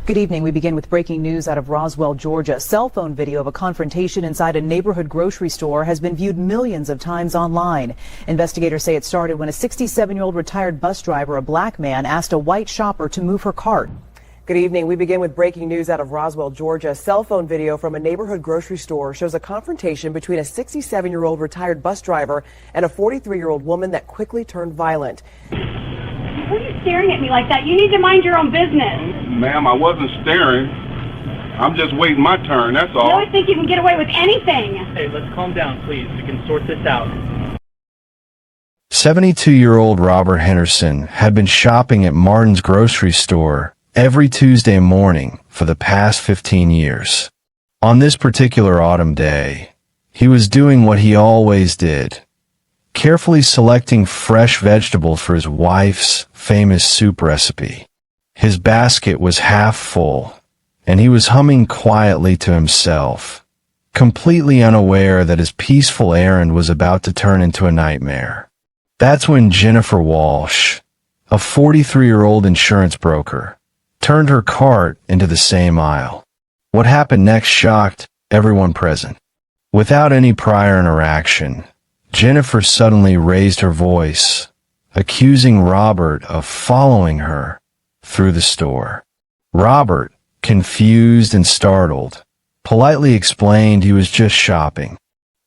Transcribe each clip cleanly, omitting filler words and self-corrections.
Good evening. We begin with breaking news out of Roswell, Georgia. Cell phone video of a confrontation inside a neighborhood grocery store has been viewed millions of times online. Investigators say it started when a 67-year-old retired bus driver, a black man, asked a white shopper to move her cart. Good evening. We begin with breaking news out of Roswell, Georgia. Cell phone video from a neighborhood grocery store shows a confrontation between a 67-year-old retired bus driver and a 43-year-old woman that quickly turned violent. What are you staring at me like that? You need to mind your own business. Ma'am, I wasn't staring. I'm just waiting my turn, that's all. You always think you can get away with anything. Hey, let's calm down, please. We can sort this out. 72-year-old Robert Henderson had been shopping at Martin's grocery store every Tuesday morning for the past 15 years. On this particular autumn day, he was doing what he always did, carefully selecting fresh vegetables for his wife's famous soup recipe. His basket was half full, and he was humming quietly to himself, completely unaware that his peaceful errand was about to turn into a nightmare. That's when Jennifer Walsh, a 43-year-old insurance broker, turned her cart into the same aisle. What happened next shocked everyone present. Without any prior interaction, Jennifer suddenly raised her voice, accusing Robert of following her through the store. Robert, confused and startled, politely explained he was just shopping.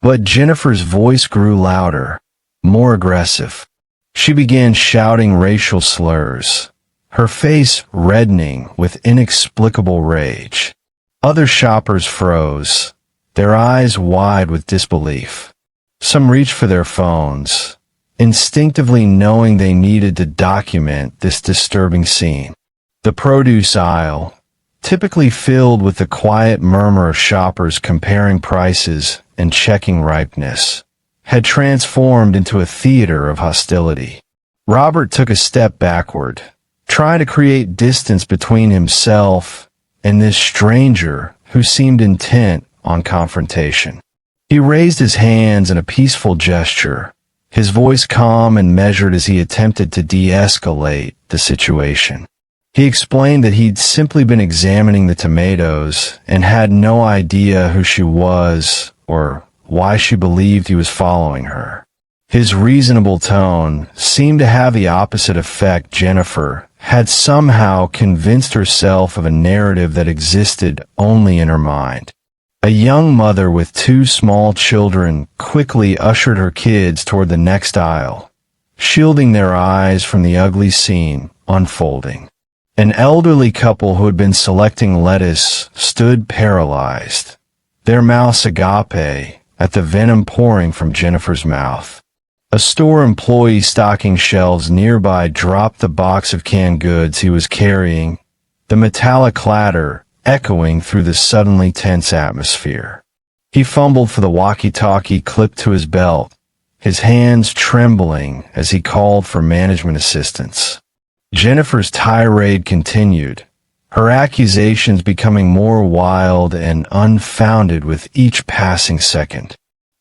But Jennifer's voice grew louder, more aggressive. She began shouting racial slurs, her face reddening with inexplicable rage. Other shoppers froze, their eyes wide with disbelief. Some reached for their phones, instinctively knowing they needed to document this disturbing scene. The produce aisle, typically filled with the quiet murmur of shoppers comparing prices and checking ripeness, had transformed into a theater of hostility. Robert took a step backward, trying to create distance between himself and this stranger who seemed intent on confrontation. He raised his hands in a peaceful gesture, his voice calm and measured as he attempted to de-escalate the situation. He explained that he'd simply been examining the tomatoes and had no idea who she was or why she believed he was following her. His reasonable tone seemed to have the opposite effect. Jennifer had somehow convinced herself of a narrative that existed only in her mind. A young mother with two small children quickly ushered her kids toward the next aisle, shielding their eyes from the ugly scene unfolding. An elderly couple who had been selecting lettuce stood paralyzed, their mouths agape at the venom pouring from Jennifer's mouth. A store employee stocking shelves nearby dropped the box of canned goods he was carrying, the metallic clatter echoing through the suddenly tense atmosphere. He fumbled for the walkie-talkie clipped to his belt, his hands trembling as he called for management assistance. Jennifer's tirade continued, her accusations becoming more wild and unfounded with each passing second.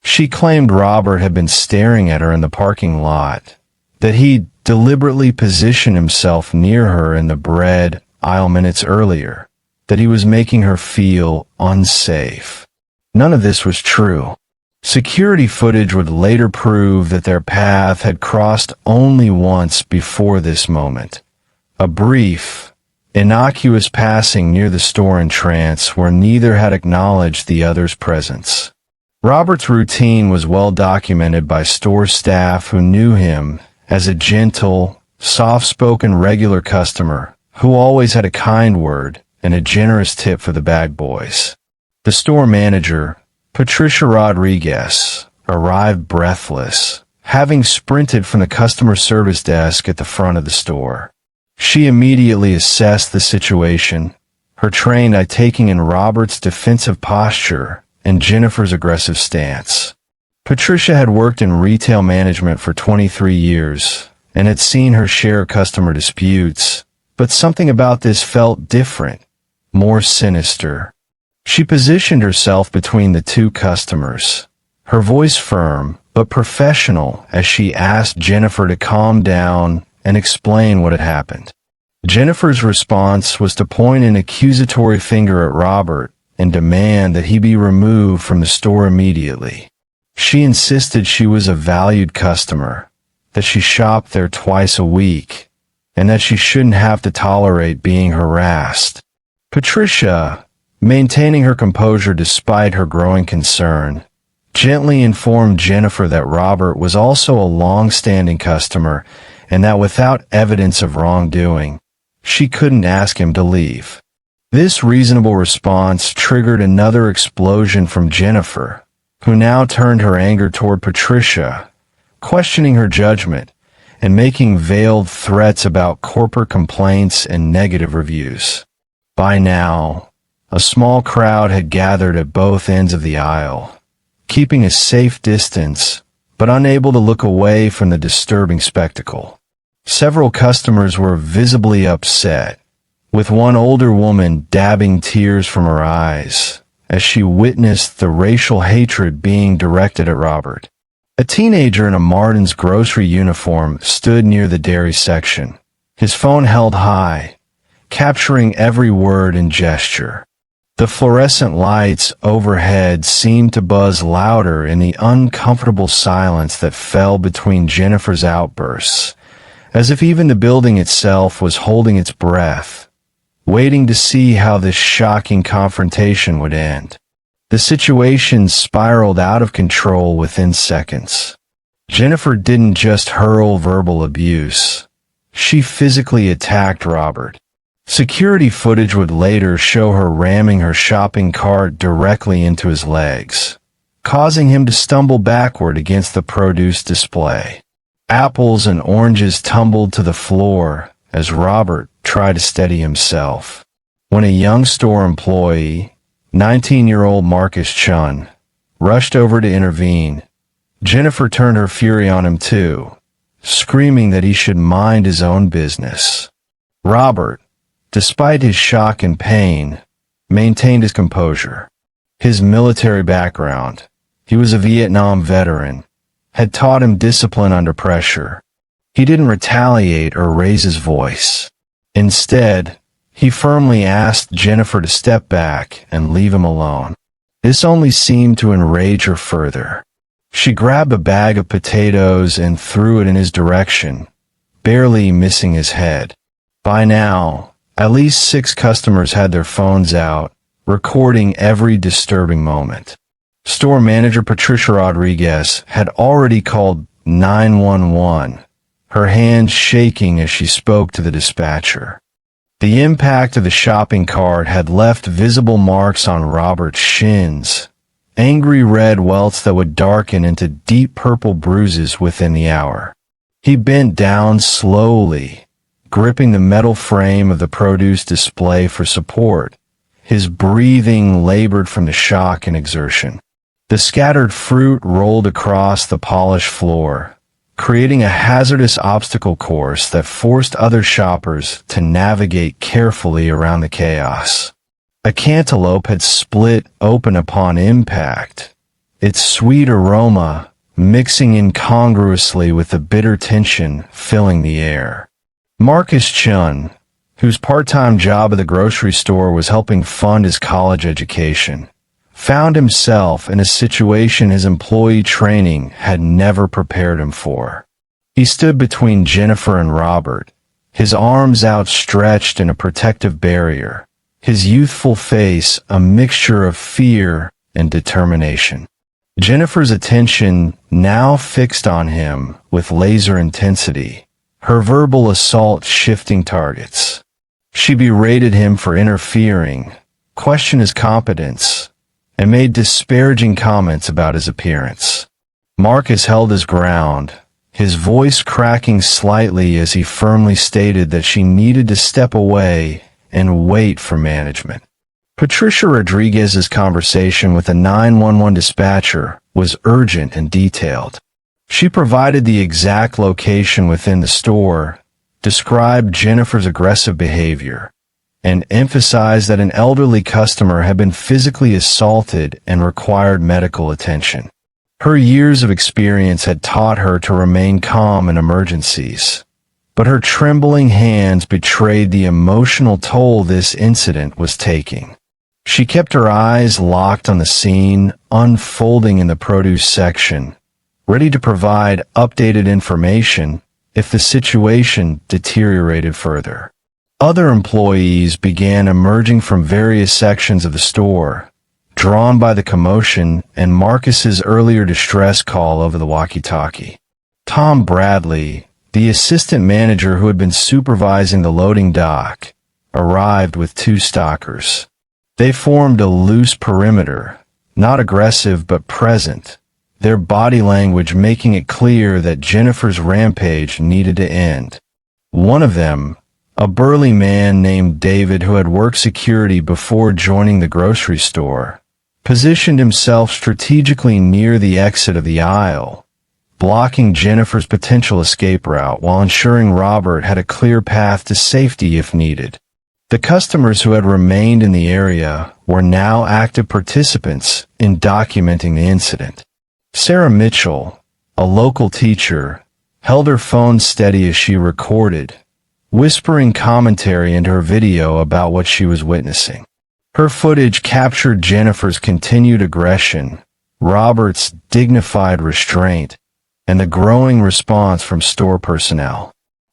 She claimed Robert had been staring at her in the parking lot, that he'd deliberately positioned himself near her in the bread aisle minutes earlier, that he was making her feel unsafe. None of this was true. Security footage would later prove that their path had crossed only once before this moment. A brief, innocuous passing near the store entrance where neither had acknowledged the other's presence. Robert's routine was well documented by store staff who knew him as a gentle, soft-spoken regular customer who always had a kind word and a generous tip for the bag boys. The store manager, Patricia Rodriguez, arrived breathless, having sprinted from the customer service desk at the front of the store. She immediately assessed the situation, her trained eye taking in Robert's defensive posture and Jennifer's aggressive stance. Patricia had worked in retail management for 23 years and had seen her share of customer disputes, but something about this felt different, more sinister. She positioned herself between the two customers, her voice firm but professional as she asked Jennifer to calm down and explain what had happened. Jennifer's response was to point an accusatory finger at Robert and demand that he be removed from the store immediately. She insisted she was a valued customer, that she shopped there twice a week, and that she shouldn't have to tolerate being harassed. Patricia, maintaining her composure despite her growing concern, gently informed Jennifer that Robert was also a long-standing customer and that without evidence of wrongdoing, she couldn't ask him to leave. This reasonable response triggered another explosion from Jennifer, who now turned her anger toward Patricia, questioning her judgment and making veiled threats about corporate complaints and negative reviews. By now, a small crowd had gathered at both ends of the aisle, keeping a safe distance, but unable to look away from the disturbing spectacle. Several customers were visibly upset, with one older woman dabbing tears from her eyes as she witnessed the racial hatred being directed at Robert. A teenager in a Martin's grocery uniform stood near the dairy section, his phone held high, capturing every word and gesture. The fluorescent lights overhead seemed to buzz louder in the uncomfortable silence that fell between Jennifer's outbursts, as if even the building itself was holding its breath, waiting to see how this shocking confrontation would end. The situation spiraled out of control within seconds. Jennifer didn't just hurl verbal abuse. She physically attacked Robert. Security footage would later show her ramming her shopping cart directly into his legs, causing him to stumble backward against the produce display. Apples and oranges tumbled to the floor as Robert tried to steady himself. When a young store employee, 19-year-old Marcus Chun, rushed over to intervene, Jennifer turned her fury on him too, screaming that he should mind his own business. Robert, despite his shock and pain, maintained his composure. His military background, he was a Vietnam veteran, had taught him discipline under pressure. He didn't retaliate or raise his voice. Instead, he firmly asked Jennifer to step back and leave him alone. This only seemed to enrage her further. She grabbed a bag of potatoes and threw it in his direction, barely missing his head. By now, at least 6 customers had their phones out, recording every disturbing moment. Store manager Patricia Rodriguez had already called 911, her hands shaking as she spoke to the dispatcher. The impact of the shopping cart had left visible marks on Robert's shins, angry red welts that would darken into deep purple bruises within the hour. He bent down slowly, gripping the metal frame of the produce display for support, his breathing labored from the shock and exertion. The scattered fruit rolled across the polished floor, creating a hazardous obstacle course that forced other shoppers to navigate carefully around the chaos. A cantaloupe had split open upon impact, its sweet aroma mixing incongruously with the bitter tension filling the air. Marcus Chun, whose part-time job at the grocery store was helping fund his college education, found himself in a situation his employee training had never prepared him for. He stood between Jennifer and Robert, his arms outstretched in a protective barrier, his youthful face a mixture of fear and determination. Jennifer's attention now fixed on him with laser intensity, her verbal assault shifting targets. She berated him for interfering, questioned his competence, and made disparaging comments about his appearance. Marcus held his ground, his voice cracking slightly as he firmly stated that she needed to step away and wait for management. Patricia Rodriguez's conversation with the 911 dispatcher was urgent and detailed. She provided the exact location within the store, described Jennifer's aggressive behavior, and emphasized that an elderly customer had been physically assaulted and required medical attention. Her years of experience had taught her to remain calm in emergencies, but her trembling hands betrayed the emotional toll this incident was taking. She kept her eyes locked on the scene unfolding in the produce section, ready to provide updated information if the situation deteriorated further. Other employees began emerging from various sections of the store, drawn by the commotion and Marcus's earlier distress call over the walkie-talkie. Tom Bradley, the assistant manager who had been supervising the loading dock, arrived with 2 stalkers. They formed a loose perimeter, not aggressive but present, their body language making it clear that Jennifer's rampage needed to end. One of them, a burly man named David who had worked security before joining the grocery store, positioned himself strategically near the exit of the aisle, blocking Jennifer's potential escape route while ensuring Robert had a clear path to safety if needed. The customers who had remained in the area were now active participants in documenting the incident. Sarah Mitchell, a local teacher, held her phone steady as she recorded, whispering commentary into her video about what she was witnessing. Her footage captured Jennifer's continued aggression, Robert's dignified restraint, and the growing response from store personnel.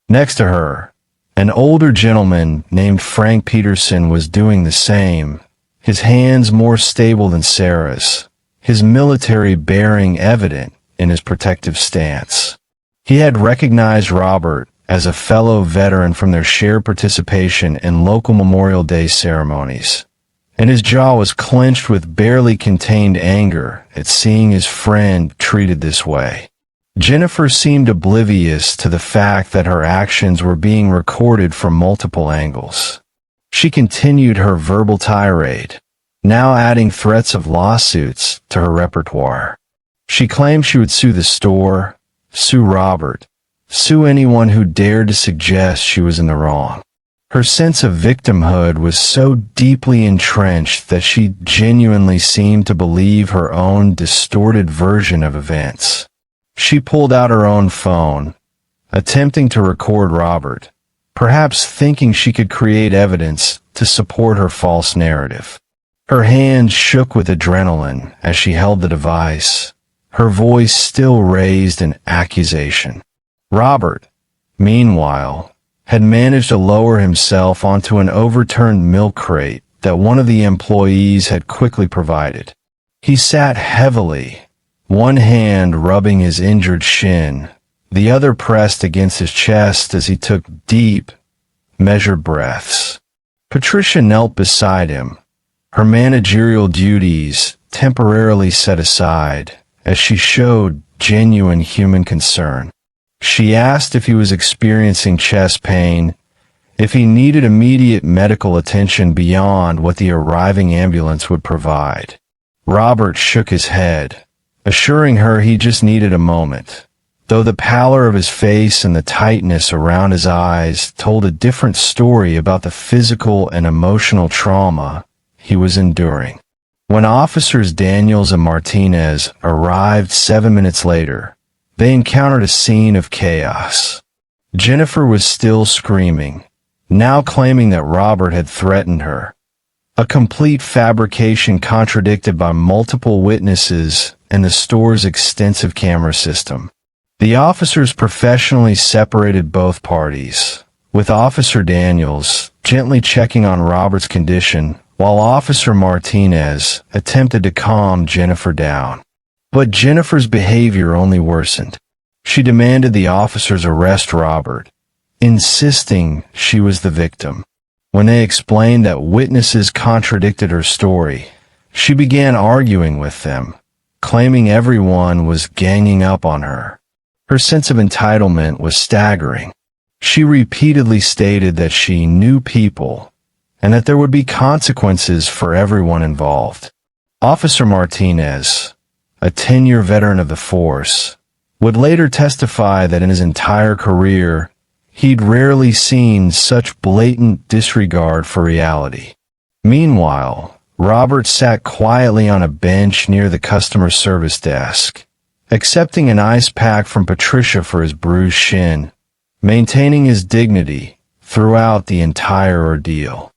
Next to her, an older gentleman named Frank Peterson was doing the same, his hands more stable than Sarah's, his military bearing evident in his protective stance. He had recognized Robert as a fellow veteran from their shared participation in local Memorial Day ceremonies, and his jaw was clenched with barely contained anger at seeing his friend treated this way. Jennifer seemed oblivious to the fact that her actions were being recorded from multiple angles. She continued her verbal tirade, now adding threats of lawsuits to her repertoire. She claimed she would sue the store, sue Robert, sue anyone who dared to suggest she was in the wrong. Her sense of victimhood was so deeply entrenched that she genuinely seemed to believe her own distorted version of events. She pulled out her own phone, attempting to record Robert, perhaps thinking she could create evidence to support her false narrative. Her hands shook with adrenaline as she held the device, her voice still raised in accusation. Robert, meanwhile, had managed to lower himself onto an overturned milk crate that one of the employees had quickly provided. He sat heavily, one hand rubbing his injured shin, the other pressed against his chest as he took deep, measured breaths. Patricia knelt beside him, her managerial duties temporarily set aside as she showed genuine human concern. She asked if he was experiencing chest pain, if he needed immediate medical attention beyond what the arriving ambulance would provide. Robert shook his head, assuring her he just needed a moment, though the pallor of his face and the tightness around his eyes told a different story about the physical and emotional trauma he was enduring. When Officers Daniels and Martinez arrived 7 minutes later, they encountered a scene of chaos. Jennifer was still screaming, now claiming that Robert had threatened her. A complete fabrication contradicted by multiple witnesses and the store's extensive camera system. The officers professionally separated both parties, with Officer Daniels gently checking on Robert's condition while Officer Martinez attempted to calm Jennifer down. But Jennifer's behavior only worsened. She demanded the officers arrest Robert, insisting she was the victim. When they explained that witnesses contradicted her story, she began arguing with them, claiming everyone was ganging up on her. Her sense of entitlement was staggering. She repeatedly stated that she knew people and that there would be consequences for everyone involved. Officer Martinez, a 10-year veteran of the force, would later testify that in his entire career, he'd rarely seen such blatant disregard for reality. Meanwhile, Robert sat quietly on a bench near the customer service desk, accepting an ice pack from Patricia for his bruised shin. maintaining his dignity throughout the entire ordeal.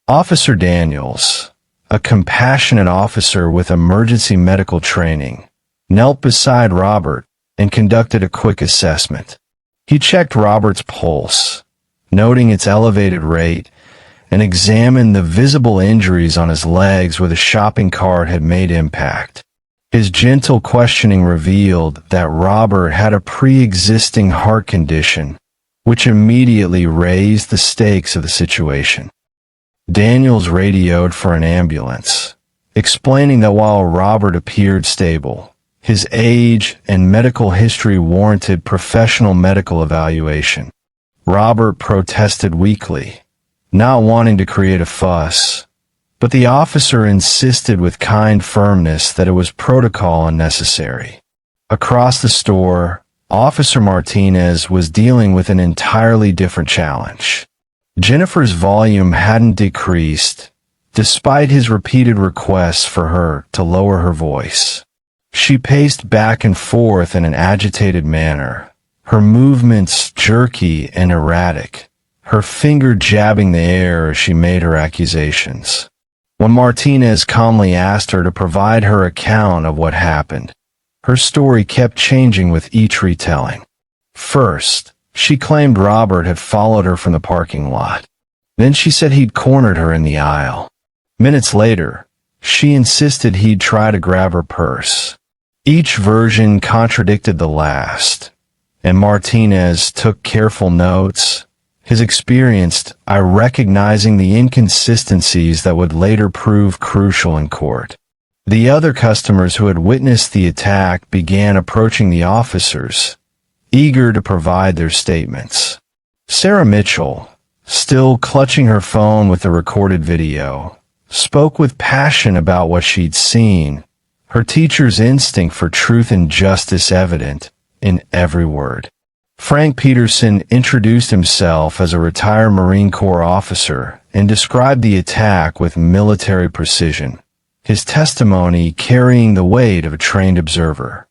Officer Daniels, a compassionate officer with emergency medical training, knelt beside Robert and conducted a quick assessment. He checked Robert's pulse, noting its elevated rate, and examined the visible injuries on his legs where the shopping cart had made impact. His gentle questioning revealed that Robert had a pre-existing heart condition, which immediately raised the stakes of the situation. Daniels radioed for an ambulance, explaining that while Robert appeared stable, his age and medical history warranted professional medical evaluation. Robert protested weakly, not wanting to create a fuss, but the officer insisted with kind firmness that it was protocol and necessary. Across the store, Officer Martinez was dealing with an entirely different challenge. Jennifer's volume hadn't decreased, despite his repeated requests for her to lower her voice. She paced back and forth in an agitated manner, her movements jerky and erratic, her finger jabbing the air as she made her accusations. When Martinez calmly asked her to provide her account of what happened, her story kept changing with each retelling. First, she claimed Robert had followed her from the parking lot. Then she said he'd cornered her in the aisle. Minutes later, she insisted he'd try to grab her purse. Each version contradicted the last, and Martinez took careful notes, his experienced eye recognizing the inconsistencies that would later prove crucial in court. The other customers who had witnessed the attack began approaching the officers, eager to provide their statements. Sarah Mitchell, still clutching her phone with the recorded video, spoke with passion about what she'd seen, her teacher's instinct for truth and justice evident in every word. Frank Peterson introduced himself as a retired Marine Corps officer and described the attack with military precision, his testimony carrying the weight of a trained observer.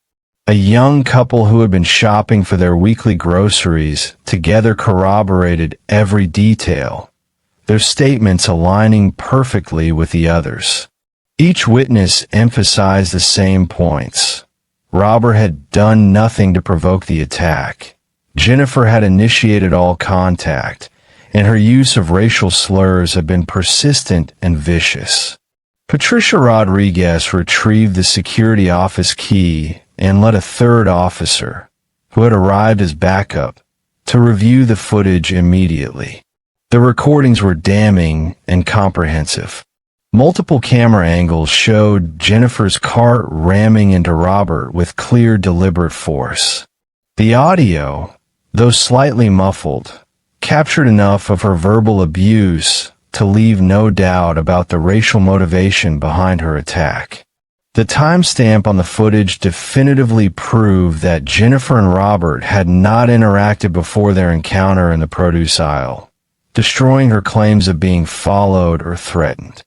A young couple who had been shopping for their weekly groceries together corroborated every detail, their statements aligning perfectly with the others. Each witness emphasized the same points. Robert had done nothing to provoke the attack. Jennifer had initiated all contact, and her use of racial slurs had been persistent and vicious. Patricia Rodriguez retrieved the security office key and led a third officer, who had arrived as backup, to review the footage immediately. The recordings were damning and comprehensive. Multiple camera angles showed Jennifer's cart ramming into Robert with clear, deliberate force. The audio, though slightly muffled, captured enough of her verbal abuse to leave no doubt about the racial motivation behind her attack. The timestamp on the footage definitively proved that Jennifer and Robert had not interacted before their encounter in the produce aisle, destroying her claims of being followed or threatened.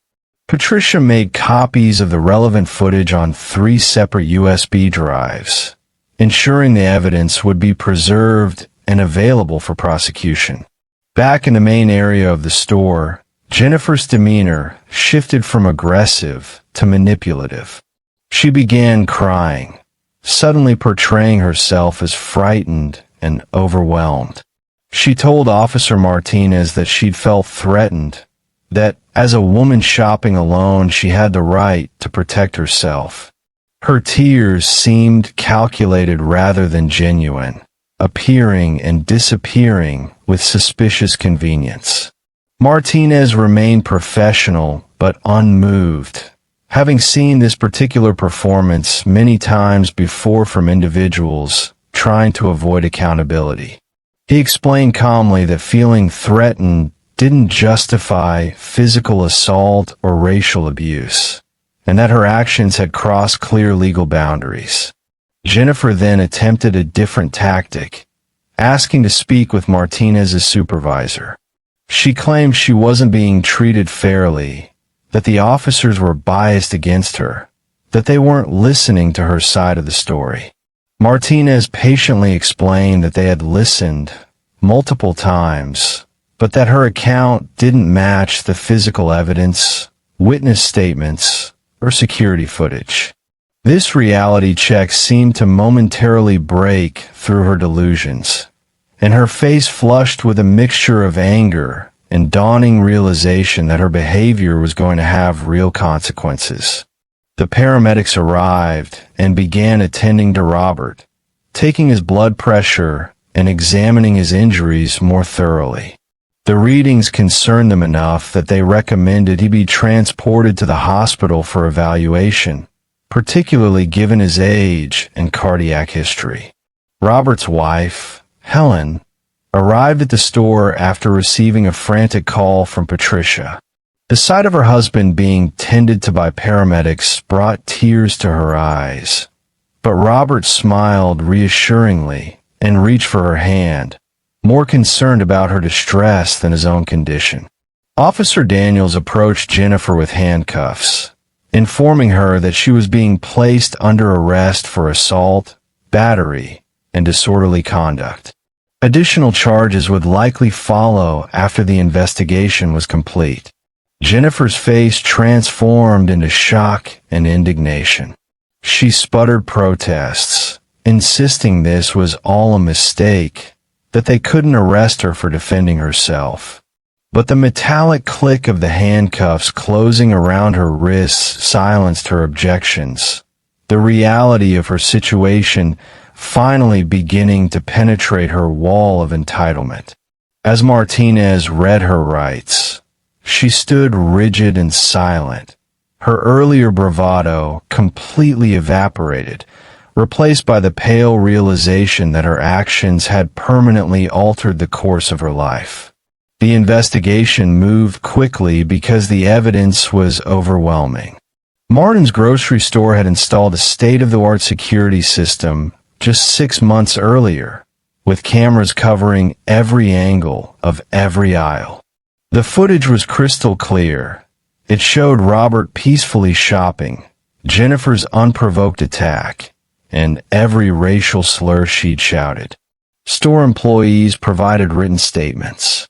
Patricia made copies of the relevant footage on 3 separate USB drives, ensuring the evidence would be preserved and available for prosecution. Back in the main area of the store, Jennifer's demeanor shifted from aggressive to manipulative. She began crying, suddenly portraying herself as frightened and overwhelmed. She told Officer Martinez that she'd felt threatened, that as a woman shopping alone, she had the right to protect herself. Her tears seemed calculated rather than genuine, appearing and disappearing with suspicious convenience. Martinez remained professional but unmoved, having seen this particular performance many times before from individuals trying to avoid accountability. He explained calmly that feeling threatened didn't justify physical assault or racial abuse, and that her actions had crossed clear legal boundaries. Jennifer then attempted a different tactic, asking to speak with Martinez's supervisor. She claimed she wasn't being treated fairly, that the officers were biased against her, that they weren't listening to her side of the story. Martinez patiently explained that they had listened, multiple times, but that her account didn't match the physical evidence, witness statements, or security footage. This reality check seemed to momentarily break through her delusions, and her face flushed with a mixture of anger and dawning realization that her behavior was going to have real consequences. The paramedics arrived and began attending to Robert, taking his blood pressure and examining his injuries more thoroughly. The readings concerned them enough that they recommended he be transported to the hospital for evaluation, particularly given his age and cardiac history. Robert's wife, Helen, arrived at the store after receiving a frantic call from Patricia. The sight of her husband being tended to by paramedics brought tears to her eyes, but Robert smiled reassuringly and reached for her hand, more concerned about her distress than his own condition. Officer Daniels approached Jennifer with handcuffs, informing her that she was being placed under arrest for assault, battery, and disorderly conduct. Additional charges would likely follow after the investigation was complete. Jennifer's face transformed into shock and indignation. She sputtered protests, insisting this was all a mistake, that they couldn't arrest her for defending herself. But the metallic click of the handcuffs closing around her wrists silenced her objections, the reality of her situation finally beginning to penetrate her wall of entitlement. As Martinez read her rights, she stood rigid and silent, her earlier bravado completely evaporated, replaced by the pale realization that her actions had permanently altered the course of her life. The investigation moved quickly because the evidence was overwhelming. Martin's grocery store had installed a state-of-the-art security system just 6 months earlier, with cameras covering every angle of every aisle. The footage was crystal clear. It showed Robert peacefully shopping, Jennifer's unprovoked attack, and every racial slur she'd shouted. Store employees provided written statements.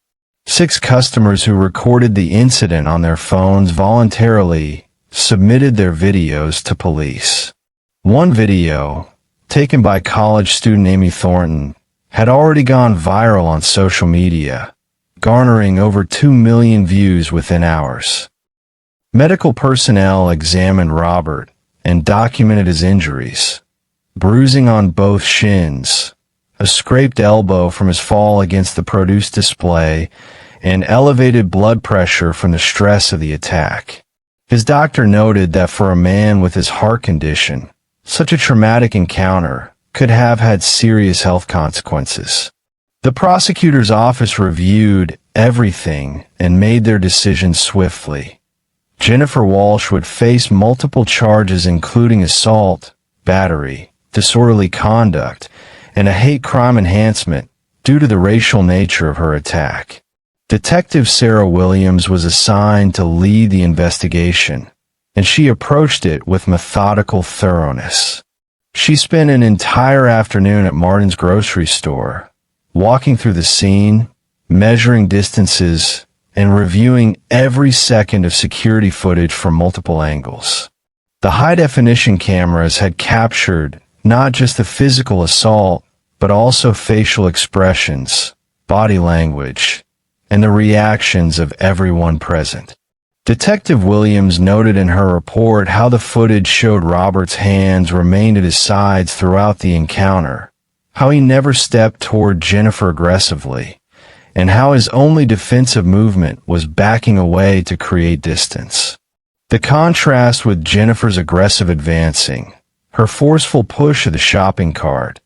6 customers who recorded the incident on their phones voluntarily submitted their videos to police. One video, taken by college student Amy Thornton, had already gone viral on social media, garnering over 2 million views within hours. Medical personnel examined Robert and documented his injuries: bruising on both shins, a scraped elbow from his fall against the produce display, and elevated blood pressure from the stress of the attack. His doctor noted that for a man with his heart condition, such a traumatic encounter could have had serious health consequences. The prosecutor's office reviewed everything and made their decision swiftly. Jennifer Walsh would face multiple charges including assault, battery, disorderly conduct, and a hate crime enhancement due to the racial nature of her attack. Detective Sarah Williams was assigned to lead the investigation, and she approached it with methodical thoroughness. She spent an entire afternoon at Martin's grocery store, walking through the scene, measuring distances, and reviewing every second of security footage from multiple angles. The high-definition cameras had captured not just the physical assault, but also facial expressions, body language, and the reactions of everyone present. Detective Williams noted in her report how the footage showed Robert's hands remained at his sides throughout the encounter, how he never stepped toward Jennifer aggressively, and how his only defensive movement was backing away to create distance. The contrast with Jennifer's aggressive advancing, her forceful push of the shopping cart,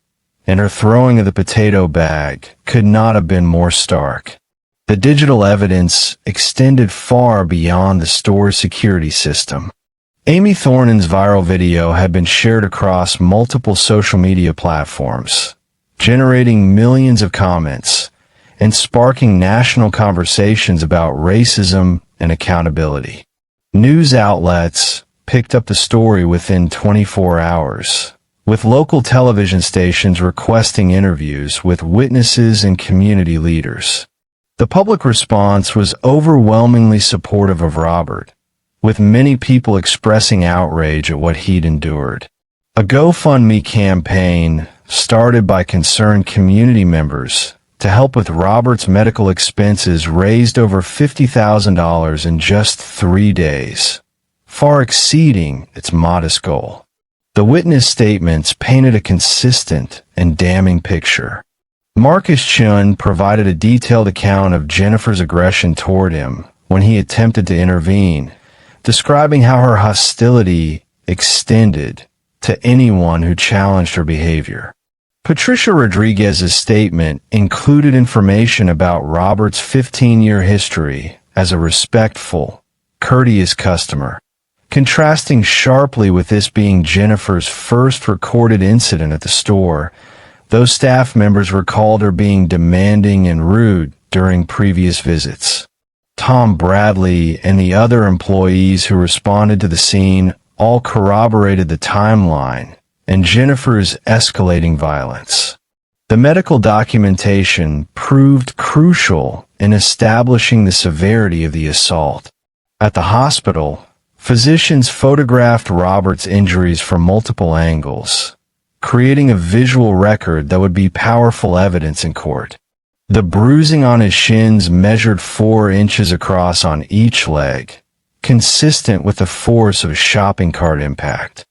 and her throwing of the potato bag could not have been more stark. The digital evidence extended far beyond the store's security system. Amy Thornton's viral video had been shared across multiple social media platforms, generating millions of comments and sparking national conversations about racism and accountability. News outlets picked up the story within 24 hours, with local television stations requesting interviews with witnesses and community leaders. The public response was overwhelmingly supportive of Robert, with many people expressing outrage at what he'd endured. A GoFundMe campaign, started by concerned community members to help with Robert's medical expenses, raised over $50,000 in just 3 days, far exceeding its modest goal. The witness statements painted a consistent and damning picture. Marcus Chun provided a detailed account of Jennifer's aggression toward him when he attempted to intervene, describing how her hostility extended to anyone who challenged her behavior. Patricia Rodriguez's statement included information about Robert's 15-year history as a respectful, courteous customer, contrasting sharply with this being Jennifer's first recorded incident at the store, though staff members recalled her being demanding and rude during previous visits. Tom Bradley and the other employees who responded to the scene all corroborated the timeline and Jennifer's escalating violence. The medical documentation proved crucial in establishing the severity of the assault. At the hospital, physicians photographed Robert's injuries from multiple angles, creating a visual record that would be powerful evidence in court. The bruising on his shins measured 4 inches across on each leg, consistent with the force of a shopping cart impact.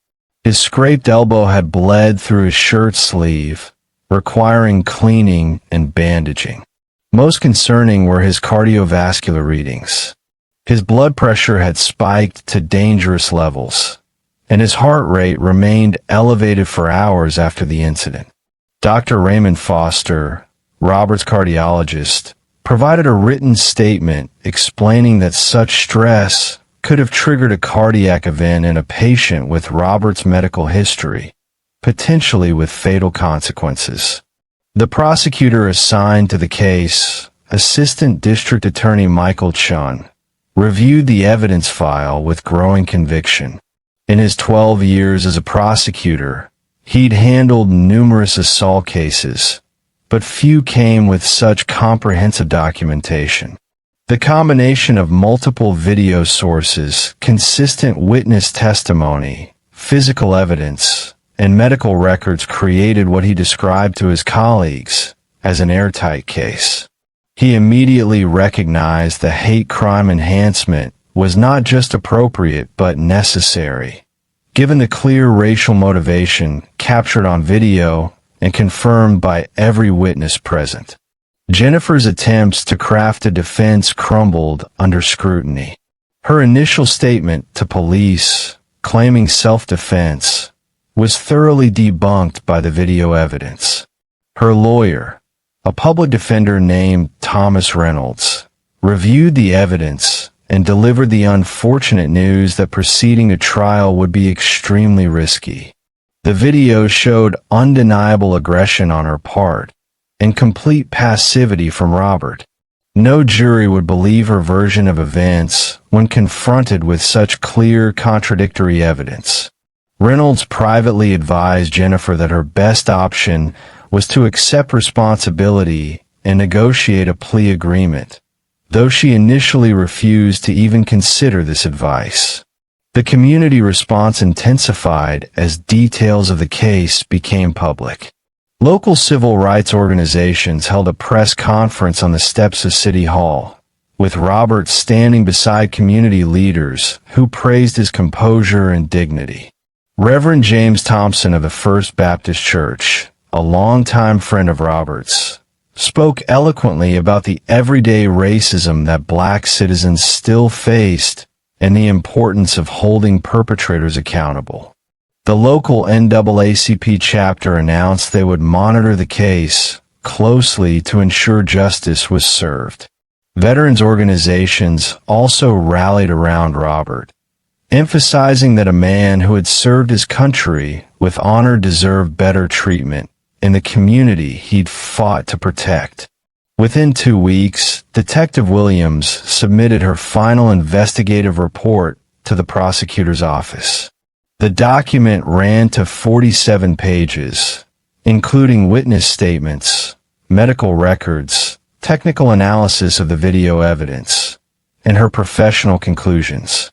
His scraped elbow had bled through his shirt sleeve, requiring cleaning and bandaging. Most concerning were his cardiovascular readings. His blood pressure had spiked to dangerous levels, and his heart rate remained elevated for hours after the incident. Dr. Raymond Foster, Robert's cardiologist, provided a written statement explaining that such stress could have triggered a cardiac event in a patient with Robert's medical history, potentially with fatal consequences. The prosecutor assigned to the case, Assistant District Attorney Michael Chun, reviewed the evidence file with growing conviction. In his 12 years as a prosecutor, he'd handled numerous assault cases, but few came with such comprehensive documentation. The combination of multiple video sources, consistent witness testimony, physical evidence, and medical records created what he described to his colleagues as an airtight case. He immediately recognized the hate crime enhancement was not just appropriate but necessary, given the clear racial motivation captured on video and confirmed by every witness present. Jennifer's attempts to craft a defense crumbled under scrutiny. Her initial statement to police, claiming self-defense, was thoroughly debunked by the video evidence. Her lawyer, a public defender named Thomas Reynolds, reviewed the evidence and delivered the unfortunate news that proceeding to trial would be extremely risky. The video showed undeniable aggression on her part and complete passivity from Robert. No jury would believe her version of events when confronted with such clear contradictory evidence. Reynolds privately advised Jennifer that her best option was to accept responsibility and negotiate a plea agreement, though she initially refused to even consider this advice. The community response intensified as details of the case became public. Local civil rights organizations held a press conference on the steps of City Hall, with Robert standing beside community leaders who praised his composure and dignity. Reverend James Thompson of the First Baptist Church, a longtime friend of Robert's, spoke eloquently about the everyday racism that black citizens still faced and the importance of holding perpetrators accountable. The local NAACP chapter announced they would monitor the case closely to ensure justice was served. Veterans organizations also rallied around Robert, emphasizing that a man who had served his country with honor deserved better treatment in the community he'd fought to protect. Within 2 weeks, Detective Williams submitted her final investigative report to the prosecutor's office. The document ran to 47 pages, including witness statements, medical records, technical analysis of the video evidence, and her professional conclusions.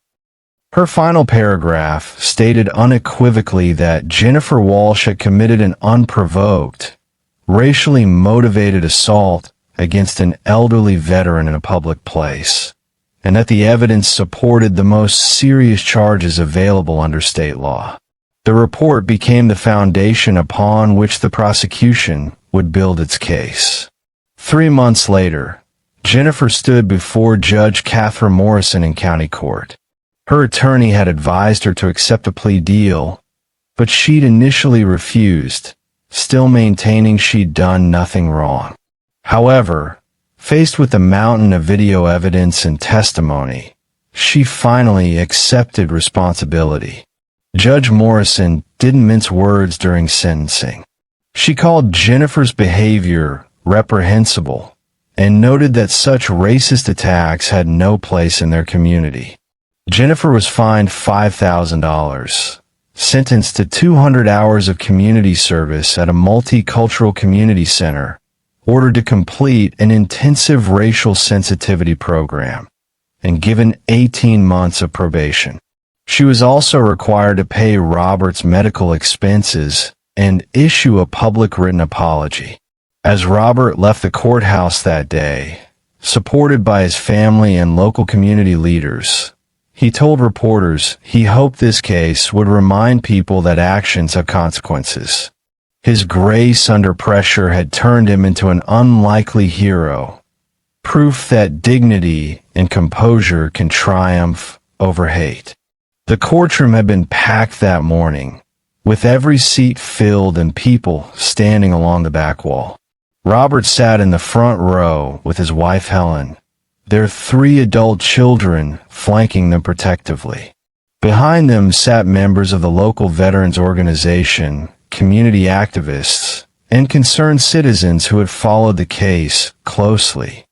Her final paragraph stated unequivocally that Jennifer Walsh had committed an unprovoked, racially motivated assault against an elderly veteran in a public place, and that the evidence supported the most serious charges available under state law. The report became the foundation upon which the prosecution would build its case. 3 months later, Jennifer stood before Judge Catherine Morrison in county court. Her attorney had advised her to accept a plea deal, but she'd initially refused, still maintaining she'd done nothing wrong. However, faced with the mountain of video evidence and testimony, she finally accepted responsibility. Judge Morrison didn't mince words during sentencing. She called Jennifer's behavior reprehensible and noted that such racist attacks had no place in their community. Jennifer was fined $5,000, sentenced to 200 hours of community service at a multicultural community center, ordered to complete an intensive racial sensitivity program, and given 18 months of probation. She was also required to pay Robert's medical expenses and issue a public written apology. As Robert left the courthouse that day, supported by his family and local community leaders, he told reporters he hoped this case would remind people that actions have consequences. His grace under pressure had turned him into an unlikely hero, proof that dignity and composure can triumph over hate. The courtroom had been packed that morning, with every seat filled and people standing along the back wall. Robert sat in the front row with his wife Helen, their 3 adult children flanking them protectively. Behind them sat members of the local veterans organization, community activists, and concerned citizens who had followed the case closely.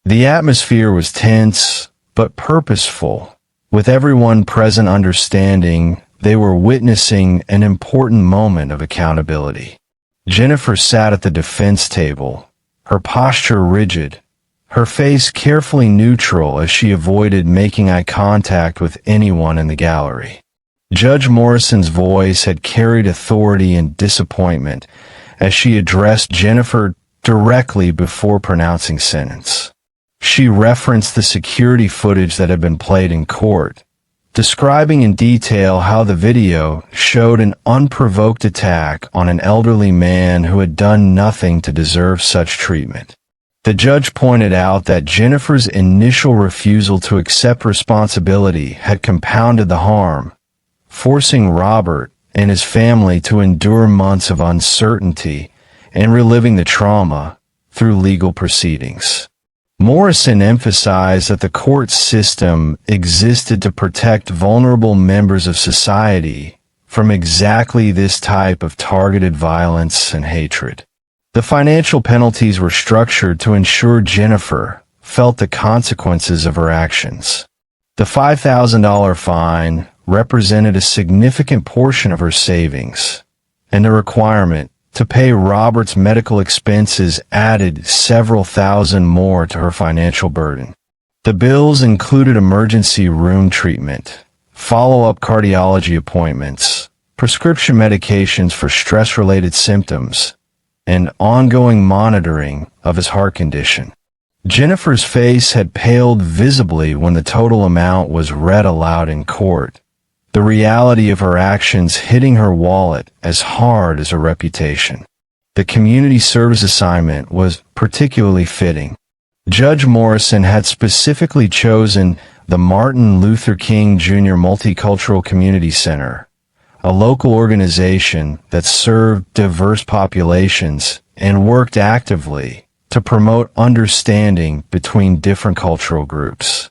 The atmosphere was tense, but purposeful, with everyone present understanding they were witnessing an important moment of accountability. Jennifer sat at the defense table, her posture rigid, her face carefully neutral as she avoided making eye contact with anyone in the gallery. Judge Morrison's voice had carried authority and disappointment as she addressed Jennifer directly before pronouncing sentence. She referenced the security footage that had been played in court, describing in detail how the video showed an unprovoked attack on an elderly man who had done nothing to deserve such treatment. The judge pointed out that Jennifer's initial refusal to accept responsibility had compounded the harm, forcing Robert and his family to endure months of uncertainty and reliving the trauma through legal proceedings. Morrison emphasized that the court system existed to protect vulnerable members of society from exactly this type of targeted violence and hatred. The financial penalties were structured to ensure Jennifer felt the consequences of her actions. The $5,000 fine represented a significant portion of her savings, and the requirement to pay Robert's medical expenses added several thousand more to her financial burden. The bills included emergency room treatment, follow-up cardiology appointments, prescription medications for stress-related symptoms, and ongoing monitoring of his heart condition. Jennifer's face had paled visibly when the total amount was read aloud in court, the reality of her actions hitting her wallet as hard as her reputation. The community service assignment was particularly fitting. Judge Morrison had specifically chosen the Martin Luther King Jr. Multicultural Community Center, a local organization that served diverse populations and worked actively to promote understanding between different cultural groups.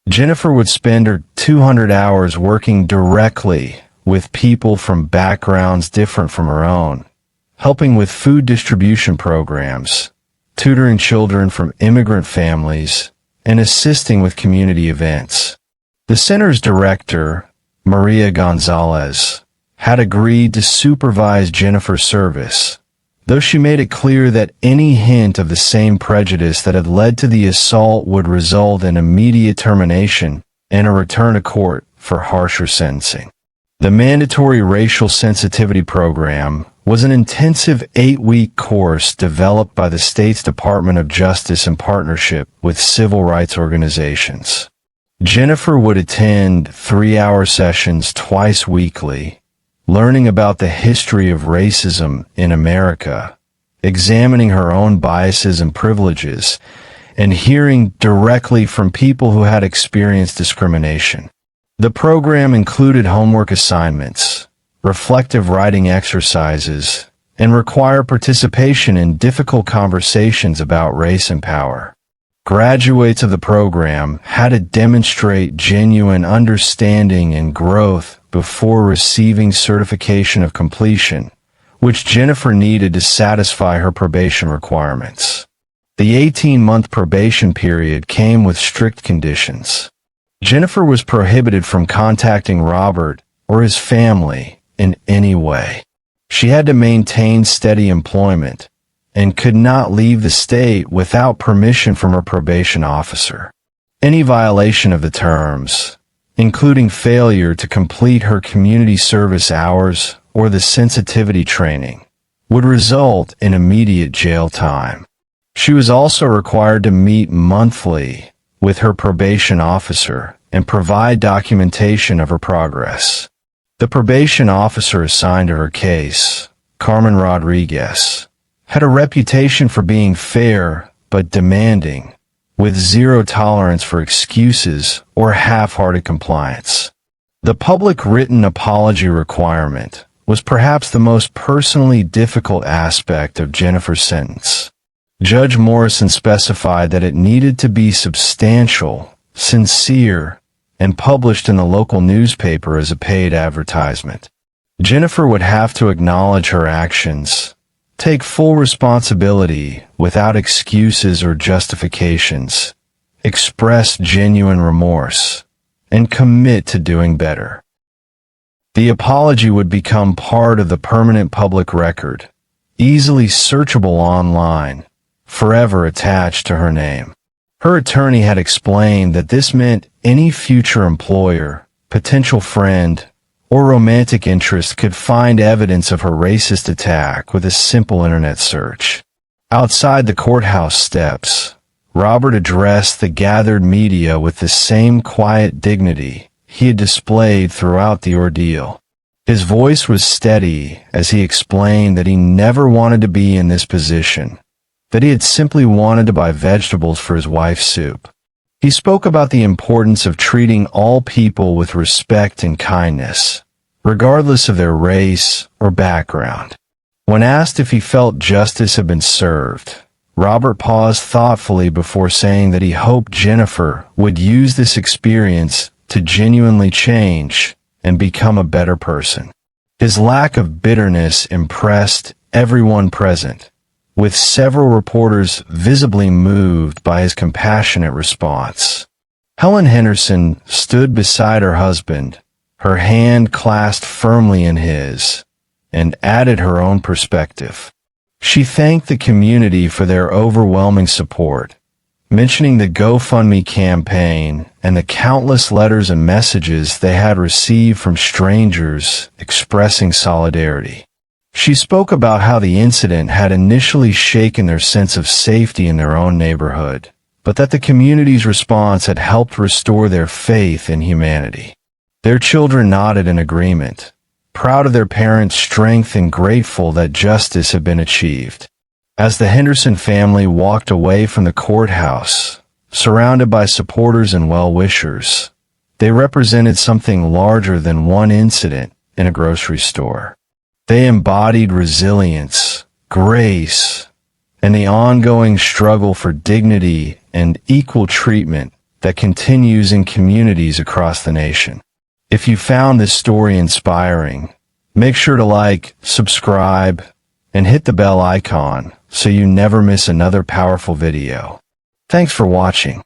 Jennifer would spend her 200 hours working directly with people from backgrounds different from her own, helping with food distribution programs, tutoring children from immigrant families, and assisting with community events. The center's director, Maria Gonzalez, had agreed to supervise Jennifer's service, though she made it clear that any hint of the same prejudice that had led to the assault would result in immediate termination and a return to court for harsher sentencing. The mandatory racial sensitivity program was an intensive 8-week course developed by the state's Department of Justice in partnership with civil rights organizations. Jennifer would attend 3-hour sessions twice weekly, learning about the history of racism in America, examining her own biases and privileges, and hearing directly from people who had experienced discrimination. The program included homework assignments, reflective writing exercises, and required participation in difficult conversations about race and power. Graduates of the program had to demonstrate genuine understanding and growth before receiving certification of completion, which Jennifer needed to satisfy her probation requirements. The 18-month probation period came with strict conditions. Jennifer was prohibited from contacting Robert or his family in any way. She had to maintain steady employment and could not leave the state without permission from her probation officer. Any violation of the terms, including failure to complete her community service hours or the sensitivity training, would result in immediate jail time. She was also required to meet monthly with her probation officer and provide documentation of her progress. The probation officer assigned to her case, Carmen Rodriguez, had a reputation for being fair but demanding, with zero tolerance for excuses or half-hearted compliance. The public written apology requirement was perhaps the most personally difficult aspect of Jennifer's sentence. Judge Morrison specified that it needed to be substantial, sincere, and published in the local newspaper as a paid advertisement. Jennifer would have to acknowledge her actions, take full responsibility without excuses or justifications, express genuine remorse, and commit to doing better. The apology would become part of the permanent public record, easily searchable online, forever attached to her name. Her attorney had explained that this meant any future employer, potential friend, or romantic interest could find evidence of her racist attack with a simple internet search. Outside the courthouse steps, Robert addressed the gathered media with the same quiet dignity he had displayed throughout the ordeal. His voice was steady as he explained that he never wanted to be in this position, that he had simply wanted to buy vegetables for his wife's soup. He spoke about the importance of treating all people with respect and kindness, regardless of their race or background. When asked if he felt justice had been served, Robert paused thoughtfully before saying that he hoped Jennifer would use this experience to genuinely change and become a better person. His lack of bitterness impressed everyone present, with several reporters visibly moved by his compassionate response. Helen Henderson stood beside her husband, her hand clasped firmly in his, and added her own perspective. She thanked the community for their overwhelming support, mentioning the GoFundMe campaign and the countless letters and messages they had received from strangers expressing solidarity. She spoke about how the incident had initially shaken their sense of safety in their own neighborhood, but that the community's response had helped restore their faith in humanity. Their children nodded in agreement, proud of their parents' strength and grateful that justice had been achieved. As the Henderson family walked away from the courthouse, surrounded by supporters and well-wishers, they represented something larger than one incident in a grocery store. They embodied resilience, grace, and the ongoing struggle for dignity and equal treatment that continues in communities across the nation. If you found this story inspiring, make sure to like, subscribe, and hit the bell icon so you never miss another powerful video. Thanks for watching.